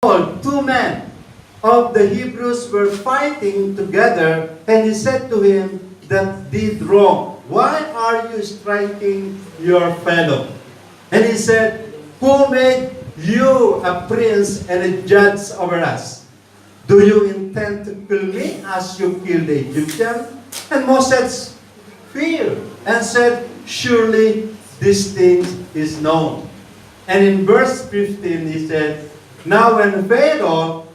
behold, two men of the Hebrews were fighting together, and he said to him that did wrong, why are you striking your fellow? And he said, who made you a prince and a judge over us? Do you intend to kill me as you killed the Egyptian? And Moses feared and said, surely this thing is known. And in verse 15 he said, now when Pharaoh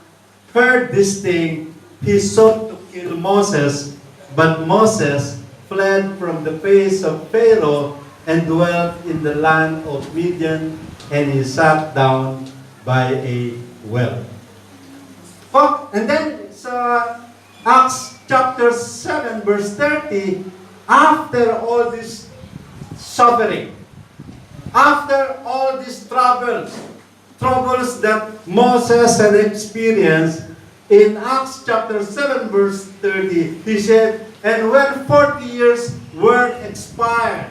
heard this thing, he sought to kill Moses, but Moses fled from the face of Pharaoh and dwelt in the land of Midian, and he sat down by a well. Oh, and then sa Acts chapter 7 verse 30, after all this suffering, after all these troubles that Moses had experienced, in Acts chapter 7 verse 30, he said, and when 40 years were expired,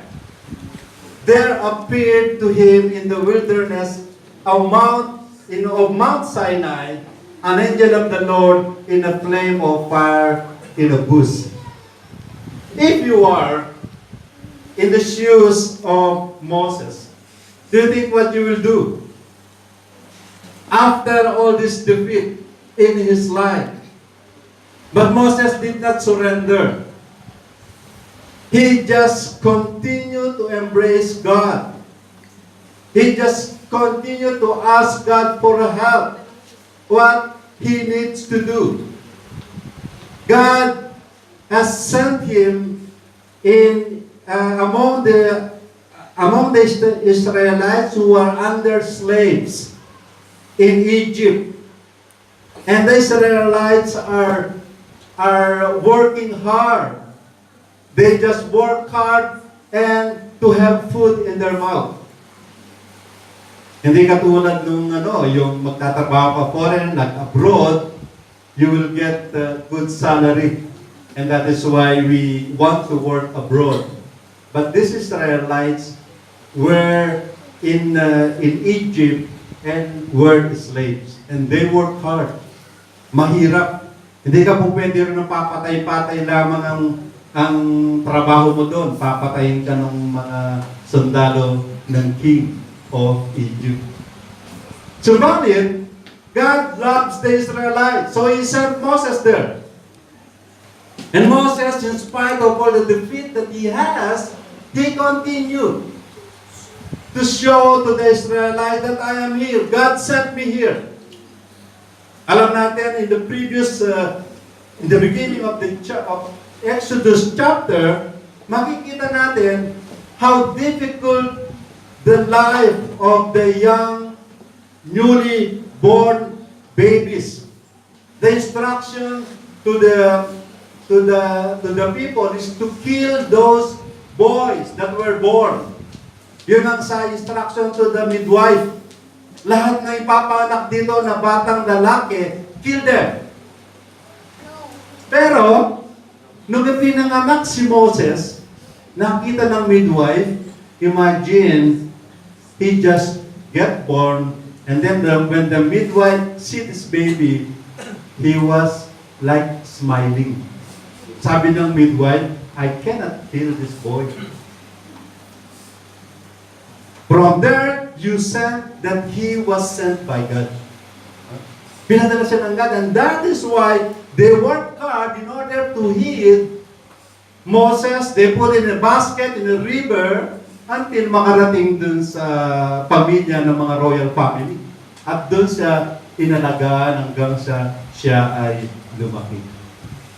there appeared to him in the wilderness of Mount Sinai an angel of the Lord in a flame of fire in a bush. If you are in the shoes of Moses, do you think what you will do? After all this defeat in his life. But Moses did not surrender. He just continued to embrace God. He just continued to ask God for help. What he needs to do. God has sent him in among the Israelites who are under slaves in Egypt. And the Israelites are working hard. They just work hard and to have food in their mouth. Hindi katulad nung yung magtatrabaho ka foreign, like abroad, you will get good salary. And that is why we want to work abroad. But these Israelites were in Egypt and were slaves. And they work hard. Mahirap. Hindi ka po pwede rin papatay-patay lamang ang trabaho mo doon. Papatayin ka ng mga sundalo ng king of Egypt. Subalit, God loves the Israelites. So He sent Moses there. And Moses, in spite of all the defeat that he has, he continued to show to the Israelites that I am here. God sent me here. Alam natin, in the previous, in the beginning of Exodus chapter, makikita natin how difficult the life of the young, newly born babies. The instruction to the people is to kill those boys that were born. Yun ang sa instruction to the midwife. Lahat na ipapanak dito na batang lalaki, kill them. Pero, nung pinanganak si Moses, nakita ng midwife, imagine, he just get born, and then when the midwife see this baby, he was like smiling. Sabi ng midwife, I cannot kill this boy. From there, you said that he was sent by God. Pinadala siya ng God, and that is why they worked hard in order to heed Moses. They put in a basket in a river until makarating dun sa pamilya ng mga royal family. At dun siya inalagaan hanggang siya ay lumaki.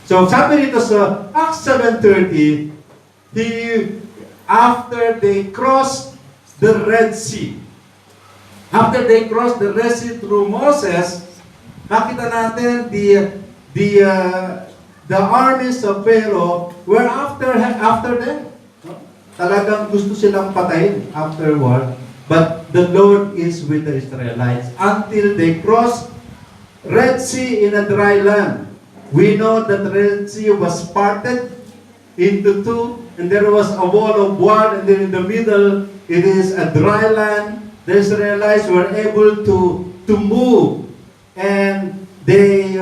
So sabi rito sa Acts 7:30, after they crossed the Red Sea, after they crossed the Red Sea through Moses, nakita natin the armies of Pharaoh were after them. Talagang gusto silang patayin afterward. But the Lord is with the Israelites until they cross Red Sea in a dry land. We know that the Red Sea was parted into two, and there was a wall of water, and then in the middle, it is a dry land. The Israelites were able to move they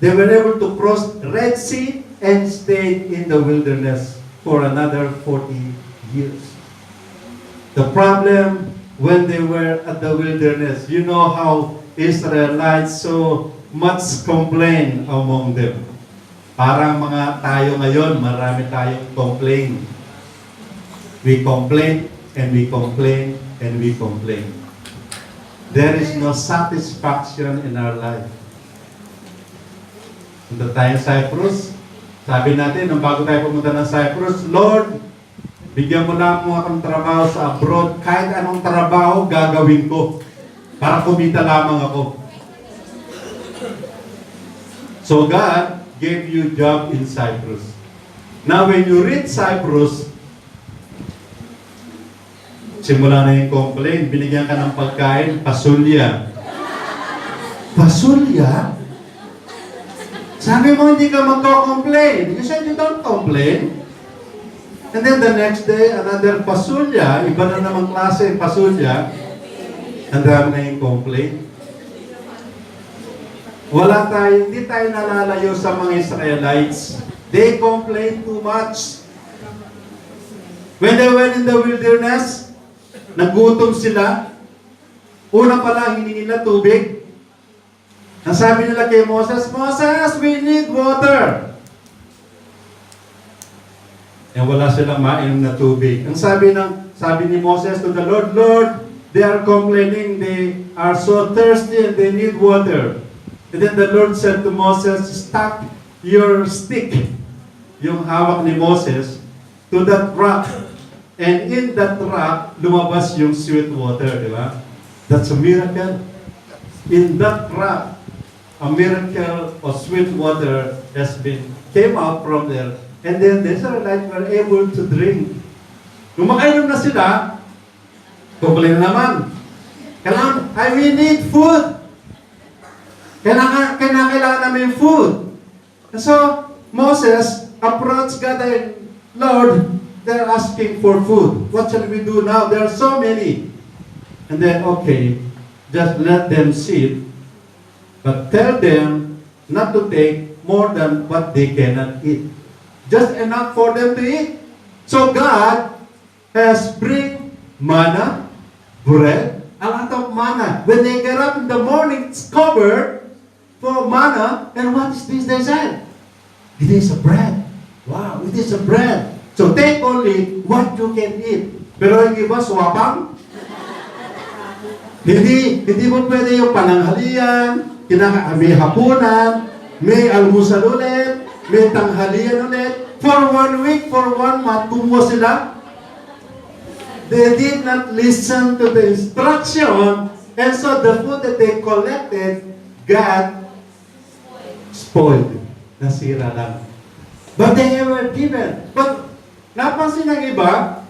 were able to cross Red Sea and stayed in the wilderness for another 40 years. The problem when they were at the wilderness, you know how Israelites so much complain among them. Parang mga tayo ngayon, marami tayong complain. We complain and we complain and we complain. There is no satisfaction in our life. Punta tayo sa Cyprus. Sabi natin, nung bago tayo pumunta ng Cyprus, Lord, bigyan mo lang mo akong trabaho sa abroad. Kahit anong trabaho, gagawin ko. Para kumita lamang ako. So God gave you job in Cyprus. Now when you reach Cyprus, simula na yung complaint, binigyan ka ng pagkain, pasulya. Pasulya? Sabi mo hindi ka magko-complain. You said you don't complain. And then the next day, another pasulya, iba na namang klase pasulya, ang dami na yung complaint. Hindi tayo nalalayo sa mga Israelites. They complain too much. When they went in the wilderness, nagutom sila. Una pa lang, hiningi nila tubig. Ang sabi nila kay Moses, Moses, we need water. Eh wala silang mainom na tubig. Ang sabi ni Moses to the Lord, Lord, they are complaining, they are so thirsty and they need water. And then the Lord said to Moses, stuck your stick, yung hawak ni Moses, to that rock. And in that rock, lumabas yung sweet water, di ba? That's a miracle. In that rock, a miracle of sweet water came out from there. And then the Israelites were able to drink. Nung makainom na sila, complain na naman. We need food. Kailangan namin food. And so, Moses approached God and, Lord, they're asking for food. What shall we do now? There are so many. And then, okay, just let them sit. But tell them not to take more than what they cannot eat. Just enough for them to eat. So God has bring manna, bread, a lot of manna. When they get up in the morning, it's covered for manna. And what is this they said? It is a bread. Wow, it is a bread. So take only what you can eat. Pero yung iba, swapang. Hindi mo pwede yung pananghalian, may hapunan, may almusal ulit, may tanghalian ulit. For 1 week, for 1 month, kumuha sila. They did not listen to the instruction, and so the food that they collected got spoiled. Nasira lang. But they were given. But napansin ng iba,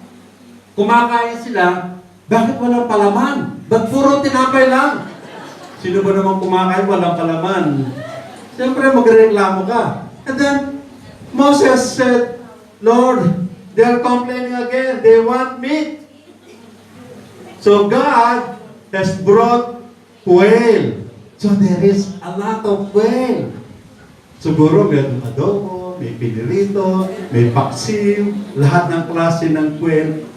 kumakain sila, bakit walang palaman? Ba't puro tinapay lang? Sino ba naman kumakain walang palaman? Siyempre magreklamo ka. And then, Moses said, Lord, they are complaining again. They want meat. So God has brought quail. So there is a lot of quail. Siguro may adobo, may pinirito, may paksim, lahat ng klase ng quail.